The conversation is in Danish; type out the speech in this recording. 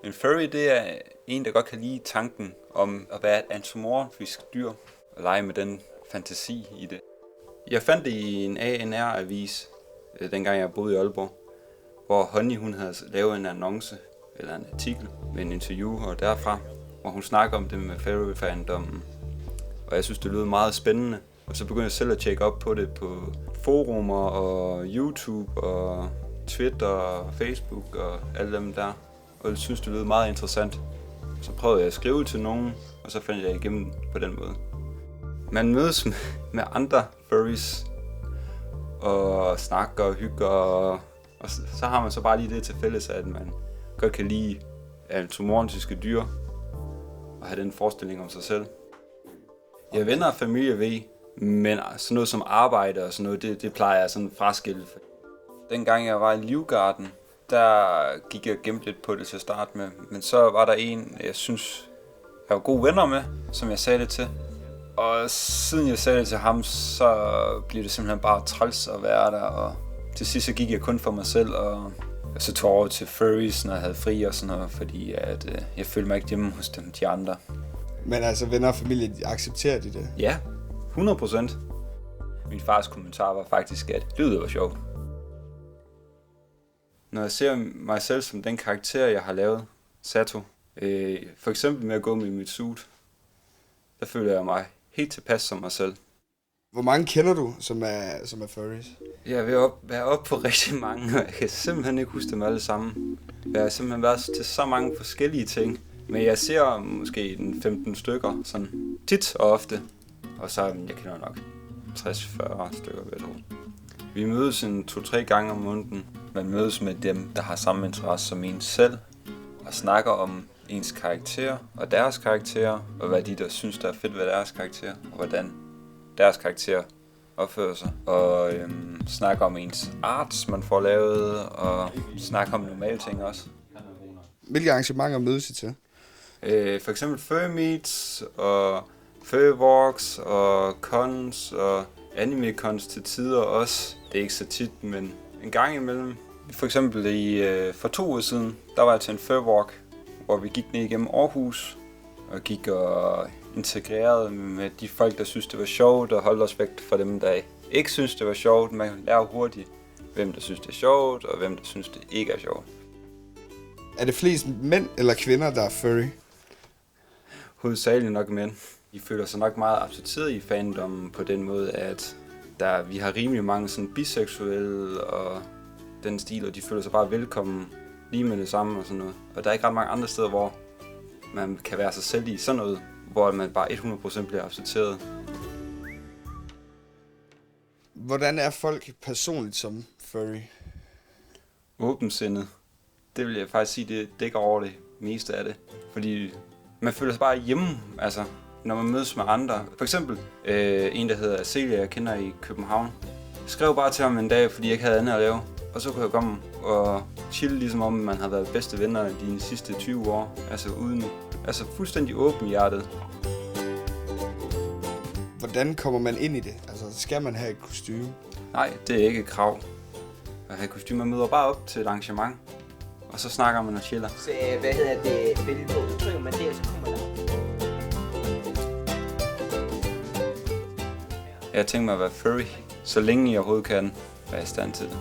En furry, det er en, der godt kan lide tanken om at være et antropomorfisk dyr og lege med den fantasi i det. Jeg fandt det i en ANR-avis, dengang jeg boede i Aalborg, hvor Honey hun havde lavet en annonce eller en artikel med en interview og derfra, hvor hun snakker om det med furry-fandommen. Og jeg synes, det lød meget spændende. Og så begyndte jeg selv at tjekke op på det på forumer og YouTube og Twitter og Facebook og alle dem der. Og jeg synes, det lød meget interessant. Så prøvede jeg at skrive til nogen, og så fandt jeg igennem på den måde. Man mødes med andre furries og snakker og hygger, og så har man så bare lige det til fælles, at man godt kan lide antropomorfiske dyr og have den forestilling om sig selv. Jeg venner og familie ved, men sådan noget som arbejde og sådan noget, det plejer jeg sådan fraskille. Dengang jeg var i Livgarden, der gik jeg gemt lidt på det til at starte med, men så var der en, jeg synes, jeg var gode venner med, som jeg sagde det til. Og siden jeg sagde det til ham, så blev det simpelthen bare træls at være der, og til sidst så gik jeg kun for mig selv, og så tog over til furries, når jeg havde fri og sådan noget, fordi at, jeg følte mig ikke hjemme hos de andre. Men altså venner og familie, accepterer de det? Ja, 100%. Min fars kommentar var faktisk, at lydet var sjovt. Når jeg ser mig selv som den karakter, jeg har lavet, Sato, for eksempel med at gå med mit suit, der føler jeg mig helt tilpas som mig selv. Hvor mange kender du, som er furries? Jeg vil være oppe på rigtig mange, og jeg kan simpelthen ikke huske dem alle sammen. Jeg har simpelthen været til så mange forskellige ting. Men jeg ser måske 15 stykker, sådan tit og ofte. Og så jeg kender nok 60-40 stykker, ved jeg tror. Vi mødes 2-3 gange om måneden. Man mødes med dem, der har samme interesse som en selv. Og snakker om ens karakter og deres karakterer. Og hvad de der synes, der er fedt ved deres karakter. Og hvordan deres karakter opfører sig. Og snakker om ens arts, man får lavet. Og snakker om normale ting også. Hvilke arrangementer mødes I til? For eksempel furry meets og furry walks og cons og anime cons til tider også. Det er ikke så tit, men en gang imellem. For eksempel for 2 uger siden, der var jeg til en furry walk, hvor vi gik ned igennem Aarhus og gik og integrerede med de folk, der synes det var sjovt, og holdt os væk fra dem, der ikke synes det var sjovt. Man lærer hurtigt, hvem der synes det er sjovt, og hvem der synes det ikke er sjovt. Er det flest mænd eller kvinder, der er furry? Hovedsageligt nok mænd. De føler sig nok meget accepteret i fandommen på den måde, at vi har rimelig mange sådan biseksuelle og den stil, og de føler sig bare velkommen lige med det samme og sådan noget. Og der er ikke ret mange andre steder, hvor man kan være sig selv i sådan noget, hvor man bare 100% bliver accepteret. Hvordan er folk personligt som furry? Åbensindet. Det vil jeg faktisk sige, det dækker over det meste af det. Fordi man føler sig bare hjemme, altså, når man mødes med andre. For eksempel en, der hedder Celia, jeg kender i København. Jeg skrev bare til ham en dag, fordi jeg ikke havde andet at lave. Og så kunne jeg komme og chille, ligesom om man har været bedste venner de sidste 20 år. Altså fuldstændig åbenhjertet. Hvordan kommer man ind i det? Altså, skal man have et kostume? Nej, det er ikke et krav at have kostume. Man møder bare op til et arrangement, og så snakker man og chiller. Så billedet på, så trykker man det, og så kommer der. Jeg tænker mig at være furry, så længe jeg overhovedet kan være i stand til det.